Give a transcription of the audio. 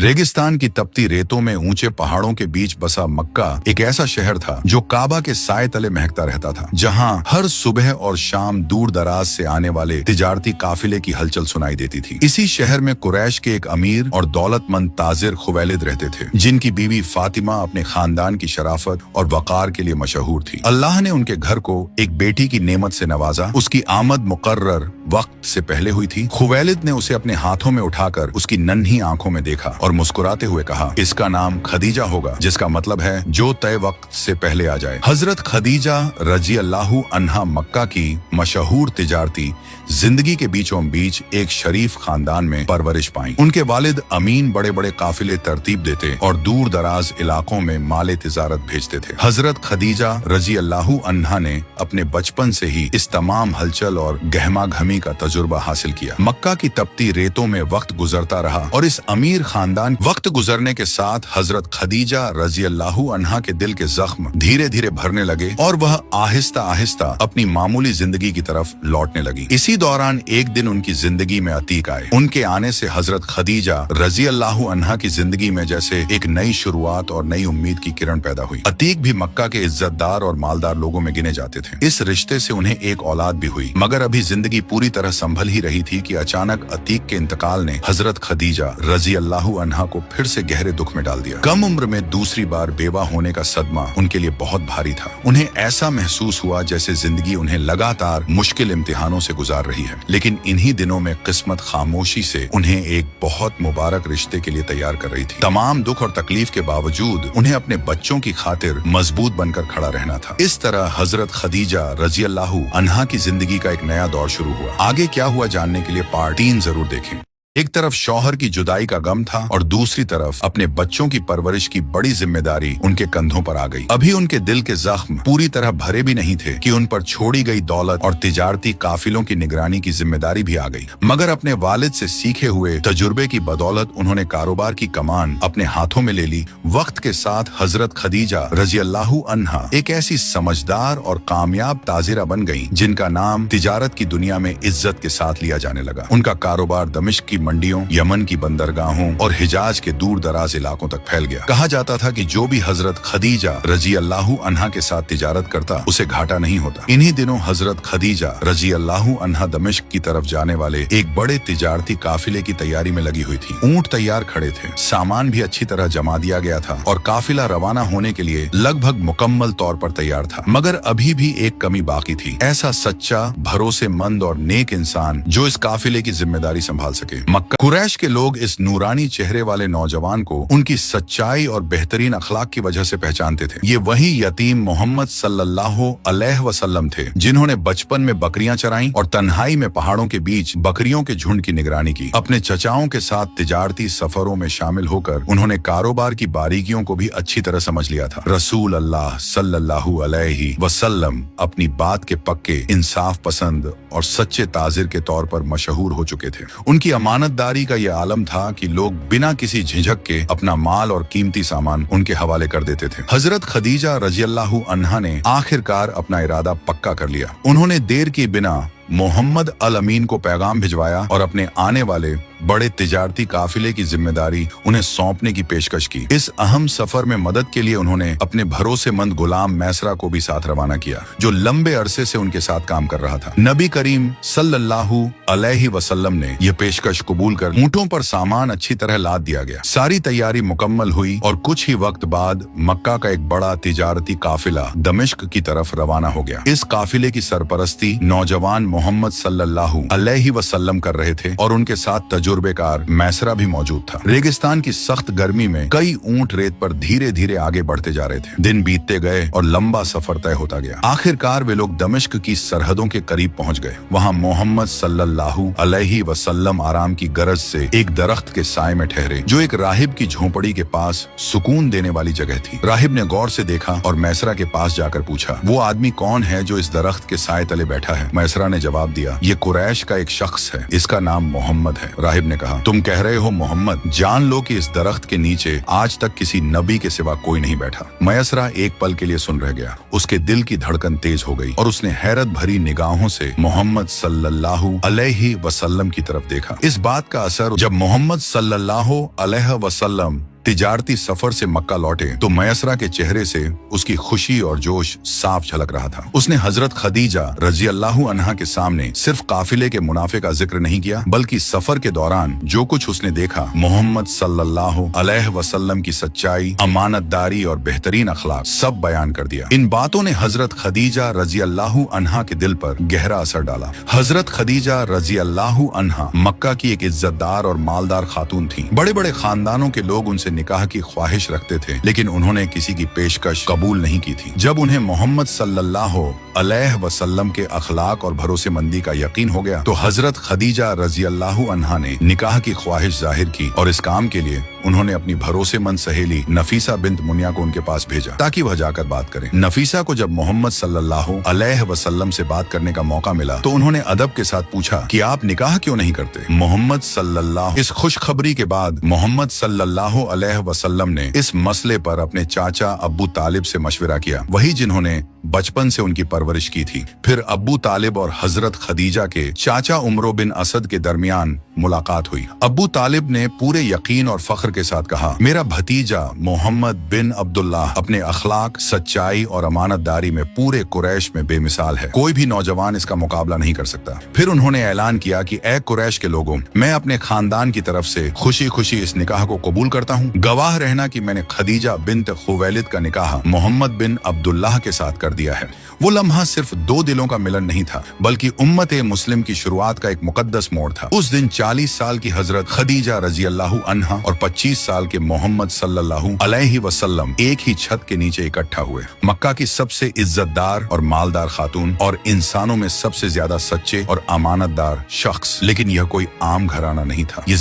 रेगिस्तान की तपती रेतों में ऊंचे पहाड़ों के बीच बसा मक्का एक ऐसा शहर था जो काबा के साए तले महकता रहता था, जहां हर सुबह और शाम दूर दराज से आने वाले तिजारती काफिले की हलचल सुनाई देती थी। इसी शहर में कुरैश के एक अमीर और दौलतमंद ताजिर खुवैलिद रहते थे, जिनकी बीवी फातिमा अपने खानदान की शराफत और वकार के लिए मशहूर थी। अल्लाह ने उनके घर को एक बेटी की नेमत से नवाजा। उसकी आमद मुकर्रर वक्त से पहले हुई थी। खुवैलिद ने उसे अपने हाथों में उठाकर उसकी नन्ही आंखों में देखा और मुस्कुराते हुए कहा, इसका नाम खदीजा होगा, जिसका मतलब है जो तय वक्त से पहले आ जाए। हजरत खदीजा रजी अल्लाहु अन्हा मक्का की मशहूर तिजारती जिंदगी के बीचों बीच एक शरीफ खानदान में परवरिश पाई। उनके वालिद अमीन बड़े बड़े काफिले तरतीब देते और दूर दराज इलाकों में माले तिजारत भेजते थे। हजरत खदीजा रजी अल्लाहु अन्हा ने अपने बचपन से ही इस तमाम हलचल और गहमा घमी का तजुर्बा हासिल किया। मक्का की तपती रेतों में वक्त गुजरता रहा और इस अमीर खानदान वक्त गुजरने के साथ हजरत खदीजा रजी अल्लाहु अन्हा के दिल के जख्म धीरे धीरे भरने लगे और वह आहिस्ता आहिस्ता अपनी मामूली जिंदगी की तरफ लौटने लगी। इसी दौरान एक दिन उनकी जिंदगी में अतीक आए। उनके आने से हजरत खदीजा रजी अल्लाहु अन्हा की जिंदगी में जैसे एक नई शुरुआत और नई उम्मीद की किरण पैदा हुई। अतीक भी मक्का के इज्जतदार और मालदार लोगों में गिने जाते थे। इस रिश्ते से उन्हें एक औलाद भी हुई, मगर अभी जिंदगी पूरी तरह संभल ही रही थी कि अचानक अतीक के इंतकाल ने हजरत खदीजा रजी अल्लाहु अन्हा को फिर से गहरे दुख में डाल दिया। कम उम्र में दूसरी बार बेवा होने का सदमा उनके लिए बहुत भारी था। उन्हें ऐसा महसूस हुआ जैसे जिंदगी उन्हें लगातार मुश्किल इम्तिहानों से गुजार रही है, लेकिन इन्हीं दिनों में किस्मत खामोशी से उन्हें एक बहुत मुबारक रिश्ते के लिए तैयार कर रही थी। तमाम दुख और तकलीफ के बावजूद उन्हें अपने बच्चों की खातिर मजबूत बनकर खड़ा रहना था। इस तरह हजरत खदीजा रजी अल्लाहु अन्हा की जिंदगी का एक नया दौर शुरू हुआ। आगे क्या हुआ जानने के लिए पार्ट 3 जरूर देखें। एक तरफ शौहर की जुदाई का गम था और दूसरी तरफ अपने बच्चों की परवरिश की बड़ी जिम्मेदारी उनके कंधों पर आ गई। अभी उनके दिल के जख्म पूरी तरह भरे भी नहीं थे कि उन पर छोड़ी गई दौलत और तिजारती काफिलों की निगरानी की जिम्मेदारी भी आ गई। मगर अपने वालिद से सीखे हुए तजुर्बे की बदौलत उन्होंने कारोबार की कमान अपने हाथों में ले ली। वक्त के साथ हजरत खदीजा रजी अल्लाहु अन्हा एक ऐसी समझदार और कामयाब ताजिरा बन गई जिनका नाम तिजारत की दुनिया में इज्जत के साथ लिया जाने लगा। उनका कारोबार दमिश्क की मंडियों, यमन की बंदरगाहों और हिजाज के दूर दराज इलाकों तक फैल गया। कहा जाता था कि जो भी हजरत खदीजा रजी अल्लाहु अन्हा के साथ तिजारत करता उसे घाटा नहीं होता। इन्हीं दिनों हजरत खदीजा रजी अल्लाहु अन्हा दमिश्क की तरफ जाने वाले एक बड़े तिजारती काफिले की तैयारी में लगी हुई थी। ऊंट तैयार खड़े थे, सामान भी अच्छी तरह जमा दिया गया था और काफिला रवाना होने के लिए लगभग मुकम्मल तौर पर तैयार था। मगर अभी भी एक कमी बाकी थी, ऐसा सच्चा, भरोसेमंद और नेक इंसान जो इस काफिले की जिम्मेदारी संभाल सके। मक्का कुरैश के लोग इस नूरानी चेहरे वाले नौजवान को उनकी सच्चाई और बेहतरीन अखलाक की वजह से पहचानते थे। ये वही यतीम मोहम्मद सल्लल्लाहु अलैहि वसल्लम थे जिन्होंने बचपन में बकरियां चराई और तन्हाई में पहाड़ों के बीच बकरियों के झुंड की निगरानी की। अपने चचाओं के साथ तिजारती सफरों में शामिल होकर उन्होंने कारोबार की बारीकियों को भी अच्छी तरह समझ लिया था। रसूल अल्लाह सल्लल्लाहु अलैहि वसल्लम अपनी बात के पक्के, इंसाफ पसंद और सच्चे ताजिर के तौर पर मशहूर हो चुके थे। उनकी अमानतदारी का यह आलम था कि लोग बिना किसी झिझक के अपना माल और कीमती सामान उनके हवाले कर देते थे। हजरत खदीजा रजी अल्लाहु अन्हा ने आखिरकार अपना इरादा पक्का कर लिया। उन्होंने देर किए बिना मोहम्मद अल अमीन को पैगाम भिजवाया और अपने आने वाले बड़े तिजारती काफिले की जिम्मेदारी उन्हें सौंपने की पेशकश की। इस अहम सफर में मदद के लिए उन्होंने अपने भरोसेमंद गुलाम मैसरा को भी साथ रवाना किया, जो लंबे अरसे से उनके साथ काम कर रहा था। नबी करीम सल्लल्लाहु अलैहि वसल्लम ने यह पेशकश कबूल कर ऊंटों पर सामान अच्छी तरह लाद दिया गया। सारी तैयारी मुकम्मल हुई और कुछ ही वक्त बाद मक्का का एक बड़ा तिजारती काफिला दमिश्क की तरफ रवाना हो गया। इस काफिले की सरपरस्ती नौजवान मोहम्मद सल्लल्लाहु अलैहि वसल्लम कर रहे थे और उनके साथ तजुर्बेकार मैसरा भी मौजूद था। रेगिस्तान की सख्त गर्मी में कई ऊंट रेत पर धीरे धीरे आगे बढ़ते जा रहे थे। दिन बीतते गए और लंबा सफर तय होता गया। आखिरकार वे लोग दमिश्क की सरहदों के करीब पहुंच गए। वहां मोहम्मद सल्लल्लाहु अलैहि वसल्लम आराम की गरज से एक दरख्त के साए में ठहरे, जो एक राहिब की झोपड़ी के पास सुकून देने वाली जगह थी। राहिब ने गौर से देखा और मैसरा के पास जाकर पूछा, वो आदमी कौन है जो इस दरख्त के साए तले बैठा है? मैसरा ने जवाब दिया, ये कुरैश का एक शख्स है, इसका नाम मोहम्मद है। राहिब साहिब ने कहा, तुम कह रहे हो मोहम्मद, जान लो कि इस दरख्त के नीचे आज तक किसी नबी के सिवा कोई नहीं बैठा। मयसरा एक पल के लिए सुन रह गया। उसके दिल की धड़कन तेज हो गई और उसने हैरत भरी निगाहों से मोहम्मद सल्लल्लाहु अलैहि वसल्लम की तरफ देखा। इस बात का असर जब मोहम्मद सल्लल्लाहु अलैहि वसल्लम तिजारती सफर से मक्का लौटे तो मयसरा के चेहरे से उसकी खुशी और जोश साफ झलक रहा था। उसने हजरत खदीजा रजी अल्लाहु अन्हा के सामने सिर्फ काफिले के मुनाफे का जिक्र नहीं किया, बल्कि सफर के दौरान जो कुछ उसने देखा, मोहम्मद सल्लल्लाहु अलैहि वसल्लम की सच्चाई, अमानतदारी और बेहतरीन अखलाक सब बयान कर दिया। इन बातों ने हजरत खदीजा रजी अल्लाहु अन्हा के दिल पर गहरा असर डाला। हजरत खदीजा रजी अल्लाहु अन्हा मक्का की एक इज्जतदार और मालदार खातून थी। बड़े बड़े खानदानों के लोग उनसे निकाह की ख्वाहिश रखते थे, लेकिन उन्होंने किसी की पेशकश कबूल नहीं की थी। जब उन्हें मोहम्मद सल्लल्लाहु अलैहि वसल्लम के अखलाक और भरोसेमंदी का यकीन हो गया तो हजरत खदीजा रजी अल्लाहु अन्हा ने निकाह की ख्वाहिश जाहिर की और इस काम के लिए उन्होंने अपनी भरोसेमंद सहेली नफीसा बिन्त मुनिया को उनके पास भेजा ताकि वह जाकर बात करें। नफीसा को जब मोहम्मद सल्लल्लाहु अलैहि वसल्लम से बात करने का मौका मिला तो उन्होंने अदब के साथ पूछा कि आप निकाह क्यों नहीं करते। मोहम्मद सल्लल्लाहु इस खुशखबरी के बाद मोहम्मद सल्लल्लाहु अलैहि वसल्लम ने इस मसले पर अपने चाचा अब्बू तालिब से मशविरा किया, वही जिन्होंने बचपन से उनकी परवरिश की थी। फिर अब्बू तालिब और हजरत खदीजा के चाचा उमरो बिन असद के दरमियान मुलाकात हुई। अब्बू तालिब ने पूरे यकीन और फख्र के साथ कहा, मेरा भतीजा मोहम्मद बिन अब्दुल्लाह अपने अखलाक, सच्चाई और अमानतदारी में पूरे कुरैश में बेमिसाल है। कोई भी नौजवान इसका मुकाबला नहीं कर सकता। फिर उन्होंने ऐलान किया कि ऐ कुरैश के लोगों, मैं अपने खानदान की तरफ से खुशी खुशी इस निकाह को कबूल करता हूँ। गवाह रहना कि मैंने खदीजा बिन्त खुवैलिद का निकाह मोहम्मद बिन अब्दुल्लाह के साथ कर दिया है। वो लम्हा सिर्फ दो दिलों का मिलन नहीं था, बल्कि उम्मत मुस्लिम की शुरुआत का एक मुकद्दस मोड़ था। उस दिन 40 साल की हजरत खदीजा रजी अल्लाहु अन्हा और 25 साल के मोहम्मद सल्लल्लाहु अलैहि वसल्लम एक ही छत के नीचे इकट्ठा हुए। मक्का की सबसे इज्जतदार और मालदार खातून और इंसानों में सबसे ज्यादा सच्चे और अमानतदार शख्स। लेकिन यह कोई आम घराना नहीं था। ये